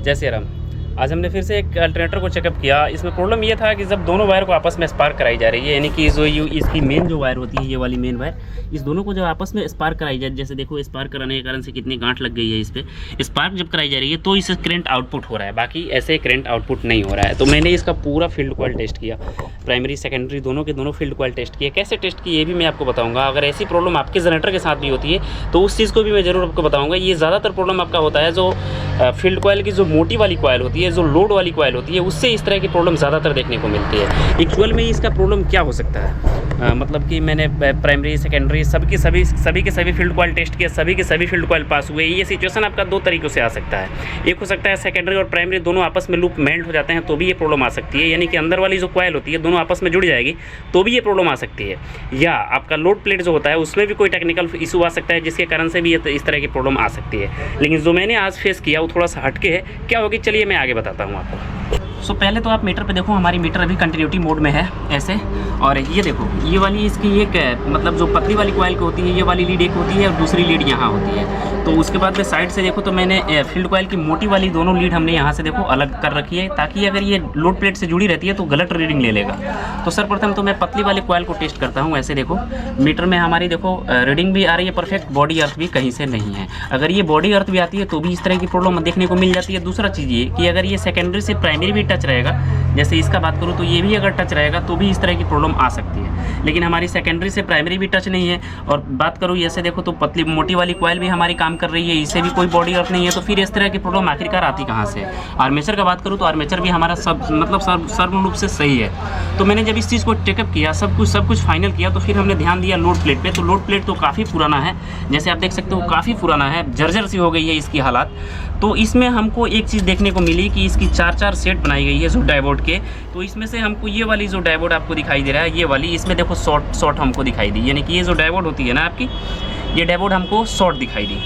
जय राम। आज हमने फिर से एक अल्टरनेटर को चेकअप किया। इसमें प्रॉब्लम ये था कि जब दोनों वायर को आपस में स्पार्क कराई जा रही है, यानी कि जो इसकी मेन जो वायर होती है, ये वाली मेन वायर, इस दोनों को जब आपस में स्पार्क कराई जाए, जैसे देखो स्पार्क कराने के कारण से कितनी गांठ लग गई है इस पर, स्पार्क जब कराई जा रही है तो इससे करंट आउटपुट हो रहा है, बाकी ऐसे करंट आउटपुट नहीं हो रहा है। तो मैंने इसका पूरा फील्ड कॉइल टेस्ट किया, प्राइमरी सेकेंडरी दोनों के दोनों फील्ड कॉइल टेस्ट किए। कैसे टेस्ट किए ये भी मैं आपको बताऊँगा। अगर ऐसी प्रॉब्लम आपके जनरेटर के साथ भी होती है तो उस चीज़ को भी मैं ज़रूर आपको बताऊँगा। ये ज़्यादातर प्रॉब्लम आपका होता है जो फील्ड कॉइल की जो मोटी वाली कॉइल होती है, जो लोड वाली कॉइल होती है, उससे इस तरह की प्रॉब्लम ज़्यादातर देखने को मिलती है। एक्चुअल में इसका प्रॉब्लम क्या हो सकता है? मतलब कि मैंने प्राइमरी सेकेंडरी सभी के सभी फील्ड कॉइल टेस्ट किए, सभी के सभी फील्ड कॉइल पास हुए। ये सिचुएशन आपका दो तरीक़ों से आ सकता है। एक हो सकता है सेकेंडरी और प्राइमरी दोनों आपस में लूप मेल्ट हो जाते हैं तो भी ये प्रॉब्लम आ सकती है, यानी कि अंदर वाली जो कॉइल होती है दोनों आपस में जुड़ जाएगी तो भी ये प्रॉब्लम आ सकती है। या आपका लोड प्लेट जो होता है उसमें भी कोई टेक्निकल इशू आ सकता है जिसके कारण से भी इस तरह की प्रॉब्लम आ सकती है। लेकिन जो मैंने आज फेस किया वो थोड़ा सा हटके है। क्या होगी चलिए मैं आगे बताता हूँ आपको। पहले तो आप मीटर पे देखो, हमारी मीटर अभी कंटिन्यूटी मोड में है ऐसे। और ये देखो, ये वाली इसकी एक मतलब जो पतली वाली कॉइल की होती है, ये वाली लीड एक होती है और दूसरी लीड यहाँ होती है। तो उसके बाद में साइड से देखो तो मैंने फील्ड कॉइल की मोटी वाली दोनों लीड हमने यहाँ से देखो अलग कर रखी है, ताकि अगर ये लोड प्लेट से जुड़ी रहती है तो गलत रीडिंग ले लेगा। तो सर्वप्रथम तो मैं पतली वाली कॉइल को टेस्ट करता हूँ। ऐसे देखो मीटर में हमारी देखो रीडिंग भी आ रही है परफेक्ट, बॉडी अर्थ भी कहीं से नहीं है। अगर ये बॉडी अर्थ भी आती है तो भी इस तरह की प्रॉब्लम देखने को मिल जाती है। दूसरा चीज़ ये कि अगर ये सेकेंडरी से प्राइमरी भी टच रहेगा, जैसे इसका बात करूँ तो ये भी अगर टच रहेगा तो भी इस तरह की प्रॉब्लम आ सकती है। लेकिन हमारी सेकेंडरी से प्राइमरी भी टच नहीं है। और बात करूँ ऐसे देखो तो पतली मोटी वाली कॉइल भी हमारी काम कर रही है, इसे भी कोई बॉडी अर्थ नहीं है। तो फिर इस तरह की प्रॉब्लम आखिरकार आती कहाँ से? आर्मेचर का बात करूँ तो आर्मेचर भी हमारा सर्व रूप से सही है। तो मैंने जब इस चीज़ को चेकअप किया, सब कुछ फाइनल किया, तो फिर हमने ध्यान दिया लोड प्लेट पे। तो लोड प्लेट तो काफ़ी पुराना है, जैसे आप देख सकते हो काफ़ी पुराना है, जर्जर सी हो गई है इसकी हालात। तो इसमें हमको एक चीज़ देखने को मिली कि इसकी 4 सेट बनाई गई है जो डायोड के। तो इसमें से हमको ये वाली जो डायोड आपको दिखाई दे रहा है, ये वाली, इसमें देखो शॉर्ट हमको दिखाई दी, यानी कि ये जो डायोड होती है ना आपकी, ये डायोड हमको शॉर्ट दिखाई दी।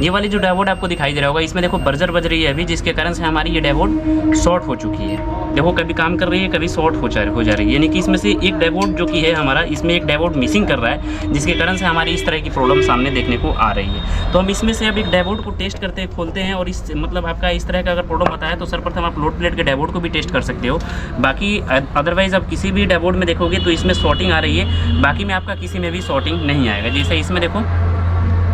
ये वाली जो डायोड आपको दिखाई दे रहा होगा, इसमें देखो बर्जर बज रही है अभी, जिसके कारण से हमारी ये डायोड शॉर्ट हो चुकी है। देखो कभी काम कर रही है, कभी शॉर्ट हो जा रही है, यानी कि इसमें से एक डायोड जो कि है हमारा, इसमें एक डायोड मिसिंग कर रहा है, जिसके कारण से हमारी इस तरह की प्रॉब्लम सामने देखने को आ रही है। तो हम इसमें से अब एक डायोड को टेस्ट करते हैं, खोलते हैं, और इस मतलब आपका इस तरह का अगर प्रॉब्लम आता है तो सर्वप्रथम आप लोड प्लेट के डायोड को भी टेस्ट कर सकते हो। बाकी अदरवाइज़ आप किसी भी डायोड में देखोगे तो इसमें शॉर्टिंग आ रही है, बाकी में आपका किसी में भी शॉर्टिंग नहीं आएगा। जैसे इसमें देखो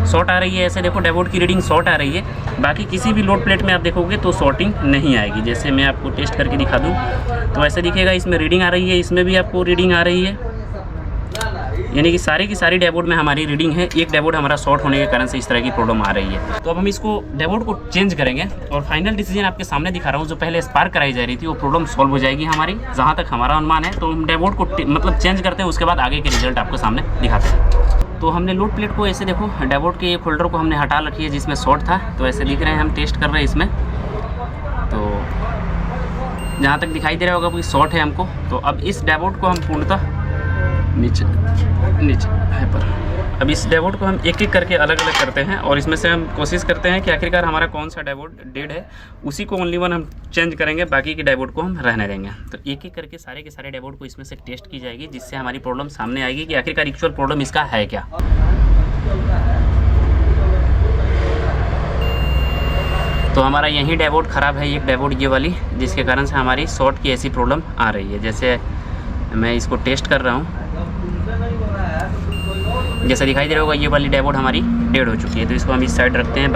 शॉर्ट आ रही है, ऐसे देखो डायोड की रीडिंग शॉर्ट आ रही है, बाकी किसी भी लोड प्लेट में आप देखोगे तो शॉर्टिंग नहीं आएगी। जैसे मैं आपको टेस्ट करके दिखा दूं तो ऐसे दिखेगा, इसमें रीडिंग आ रही है, इसमें भी आपको रीडिंग आ रही है, यानी कि सारी की सारी डायोड में हमारी रीडिंग है। एक डायोड हमारा शॉर्ट होने के कारण से इस तरह की प्रॉब्लम आ रही है। तो अब हम इसको डायोड को चेंज करेंगे और फाइनल डिसीजन आपके सामने दिखा रहा हूँ। जो पहले स्पार्क कराई जा रही थी वो प्रॉब्लम सॉल्व हो जाएगी हमारी, जहाँ तक हमारा अनुमान है। तो हम डायोड को मतलब चेंज करते हैं, उसके बाद आगे के रिजल्ट आपको सामने दिखाते हैं। तो हमने लोड प्लेट को ऐसे देखो, डायोड के एक होल्डर को हमने हटा रखी है जिसमें शॉर्ट था, तो ऐसे दिख रहे हैं, हम टेस्ट कर रहे हैं इसमें। तो जहाँ तक दिखाई दे रहा होगा वो शॉर्ट है हमको। तो अब इस डायोड को हम पूर्णतः नीचे है पर अब इस डायोड को हम एक एक करके अलग अलग करते हैं और इसमें से हम कोशिश करते हैं कि आखिरकार हमारा कौन सा डायोड डेड है, उसी को ओनली वन हम चेंज करेंगे, बाकी के डायोड को हम रहने देंगे। तो एक एक करके सारे के सारे डायोड को इसमें से टेस्ट की जाएगी, जिससे हमारी प्रॉब्लम सामने आएगी कि आखिरकार एक्चुअल प्रॉब्लम इसका है क्या। तो हमारा यही डायोड ख़राब है, एक डायोड ये वाली, जिसके कारण से हमारी शॉर्ट की ऐसी प्रॉब्लम आ रही है। जैसे मैं इसको टेस्ट कर रहा हूँ, जैसा दिखाई दे रहा होगा ये वाली डायोड हमारी डेड हो चुकी है। तो इसको हम इस साइड रखते हैं।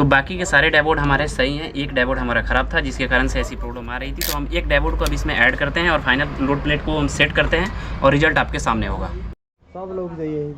बाकी के सारे डायोड हमारे सही हैं, एक डायोड हमारा ख़राब था जिसके कारण से ऐसी प्रॉब्लम आ रही थी। तो हम एक डायोड को अब इसमें ऐड करते हैं और फाइनल लोड प्लेट को हम सेट करते हैं और रिजल्ट आपके सामने होगा। सब लोग जाइए।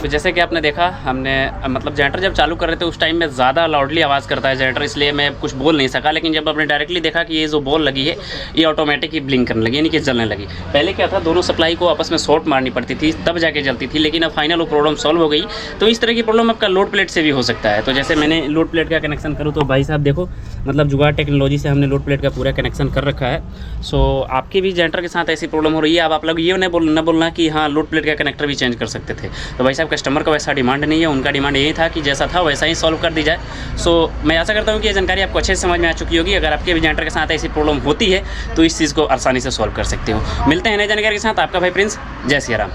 तो जैसे कि आपने देखा, हमने मतलब जनरेटर जब चालू कर रहे थे उस टाइम में ज़्यादा लाउडली आवाज़ करता है जनरेटर, इसलिए मैं कुछ बोल नहीं सका। लेकिन जब आपने डायरेक्टली देखा कि ये जो बॉल लगी है ये ऑटोमेटिक ही ब्लिंक करने लगी, यानी कि जलने लगी। पहले क्या था, दोनों सप्लाई को आपस में शॉर्ट मारनी पड़ती थी तब जाके जलती थी, लेकिन अब फाइनल वो प्रॉब्लम सॉल्व हो गई। तो इस तरह की प्रॉब्लम आपका लोड प्लेट से भी हो सकता है। तो जैसे मैंने लोड प्लेट का कनेक्शन करूँ तो भाई साहब देखो, मतलब जुगाड़ टेक्नोलॉजी से हमने लोड प्लेट का पूरा कनेक्शन कर रखा है। सो आपके भी जनरेटर के साथ ऐसी प्रॉब्लम हो रही है, अब आप लोग ये न बोलना कि हाँ लोड प्लेट का कनेक्टर भी चेंज कर सकते थे। तो भाई साहब कस्टमर का वैसा डिमांड नहीं है, उनका डिमांड यही था कि जैसा था वैसा ही सॉल्व कर दी जाए। सो मैं आशा करता हूँ कि ये जानकारी आपको अच्छे से समझ में आ चुकी होगी। अगर आपके भी जनरेटर के साथ ऐसी प्रॉब्लम होती है तो इस चीज़ को आसानी से सॉल्व कर सकते हो। मिलते हैं नई जानकारी के साथ, आपका भाई प्रिंस। जय सिया राम।